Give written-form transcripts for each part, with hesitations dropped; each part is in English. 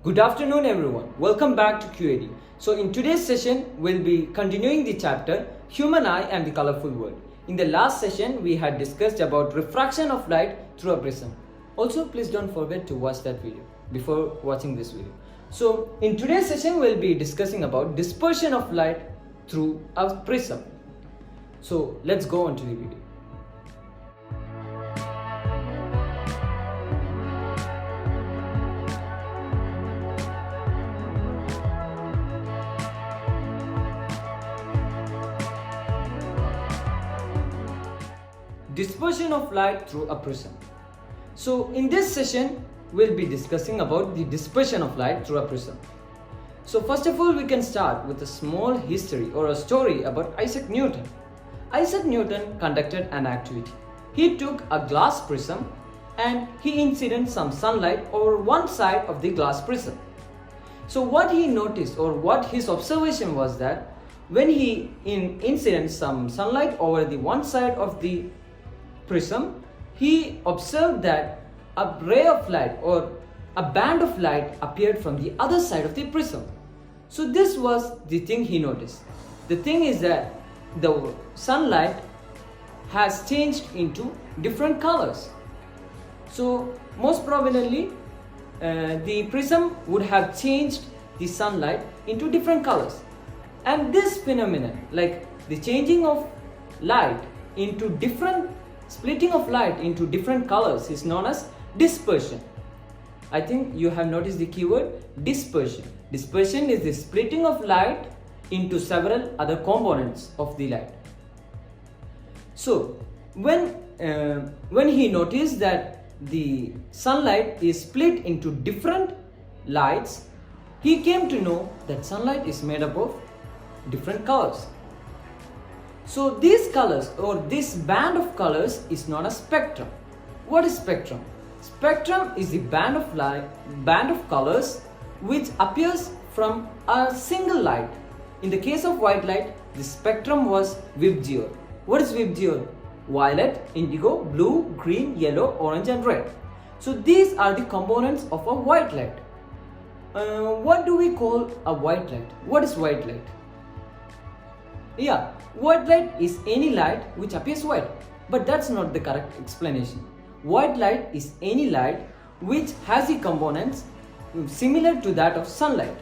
Good afternoon everyone. Welcome back to Q.A.D. So in today's session, we'll be continuing the chapter Human Eye and the Colourful World. In the last session, we had discussed about refraction of light through a prism. Also, please don't forget to watch that video before watching this video. So in today's session, we'll be discussing about dispersion of light through a prism. So let's go on to the video. Dispersion of light through a prism. So in this session, we'll be discussing about the dispersion of light through a prism. So first of all, we can start with a small history or a story about Isaac Newton. Isaac Newton conducted an activity. He took a glass prism and he incident some sunlight over one side of the glass prism. So what he noticed or what his observation was that when he incident some sunlight over the one side of the prism, he observed that a ray of light or a band of light appeared from the other side of the prism. So this was the thing he noticed. The thing is that the sunlight has changed into different colors. So most probably the prism would have changed the sunlight into different colors. And this phenomenon, like the changing of light into different splitting of light into different colors, is known as dispersion. I think you have noticed the keyword dispersion. Dispersion is the splitting of light into several other components of the light. So when he noticed that the sunlight is split into different lights, he came to know that sunlight is made up of different colors. So these colors or this band of colors is known as spectrum. What is spectrum? Spectrum is the band of colors which appears from a single light. In the case of white light, the spectrum was VIBGYOR. What is VIBGYOR? Violet, indigo, blue, green, yellow, orange and red. So these are the components of a white light. What do we call a white light? What is white light? Yeah, white light is any light which appears white, but that's not the correct explanation. White light is any light which has the components similar to that of sunlight.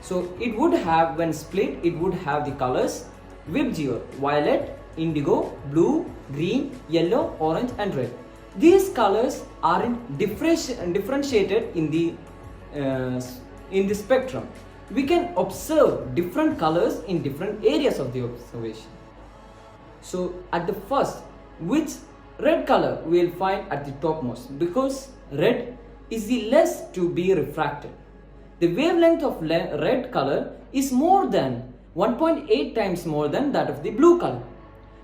So it would have, when split, it would have the colors VIBGYOR, violet, indigo, blue, green, yellow, orange and red. These colors are differentiated in the spectrum. We can observe different colors in different areas of the observation. So at the first, which red color we will find at the topmost, because red is the less to be refracted. The wavelength of red color is more than 1.8 times more than that of the blue color.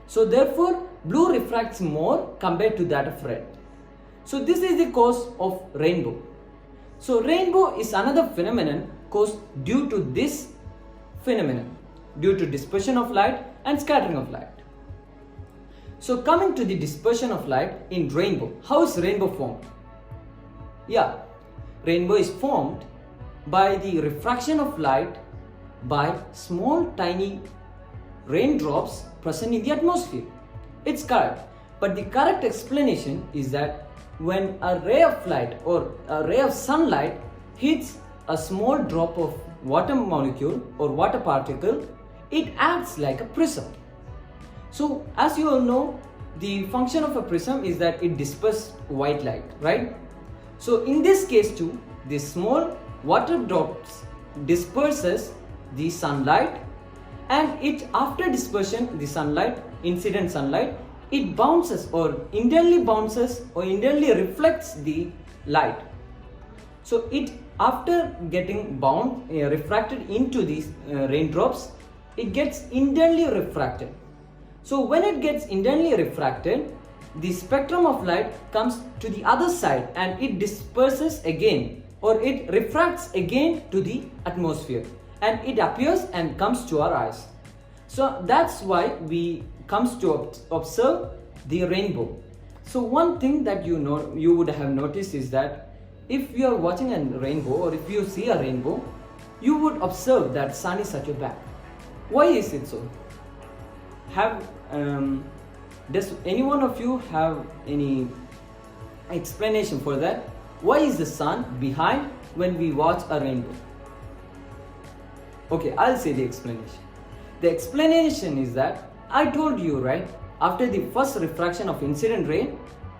So therefore, blue refracts more compared to that of red. So this is the cause of rainbow. So rainbow is another phenomenon caused due to this phenomenon, due to dispersion of light and scattering of light. So coming to the dispersion of light in rainbow, how is rainbow formed? Yeah, rainbow is formed by the refraction of light by small tiny raindrops present in the atmosphere. It's correct, but the correct explanation is that when a ray of light or a ray of sunlight hits a small drop of water molecule or water particle, it acts like a prism. So as you all know, the function of a prism is that it disperses white light, right? So in this case too, the small water drops disperses the sunlight, and it, after dispersion, the sunlight, incident sunlight, it bounces or internally reflects the light. So it, after getting refracted into these raindrops, it gets internally refracted. So when it gets internally refracted, the spectrum of light comes to the other side and it disperses again, or it refracts again to the atmosphere, and it appears and comes to our eyes. So that's why we comes to observe the rainbow. So one thing that you would have noticed is that if you are watching a rainbow or if you see a rainbow, you would observe that sun is at your back. Why is it so? Does any one of you have any explanation for that? Why is the sun behind when we watch a rainbow? Okay, I'll say the explanation. The explanation is that I told you, right? After the first refraction of incident ray,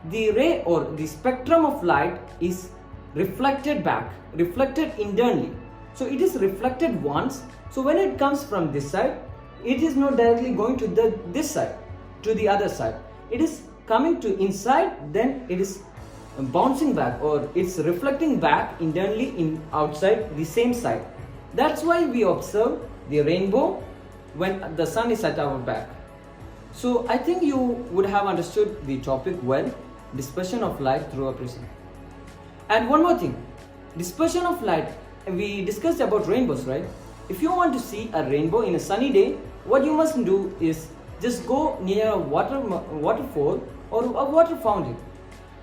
the ray or the spectrum of light is reflected back, reflected internally. So it is reflected once. So when it comes from this side, it is not directly going to this side, to the other side. It is coming to inside, then it is bouncing back, or it's reflecting back internally in outside the same side. That's why we observe the rainbow when the sun is at our back. So I think you would have understood the topic well, dispersion of light through a prism. And one more thing, dispersion of light, we discussed about rainbows, right? If you want to see a rainbow in a sunny day, what you must do is just go near a waterfall or a water fountain.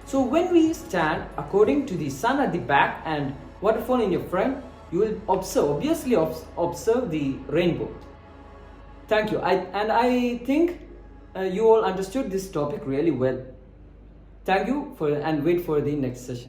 So when we stand according to the sun at the back and waterfall in your front, you will obviously observe the rainbow. Thank you. I think you all understood this topic really well. Thank you and wait for the next session.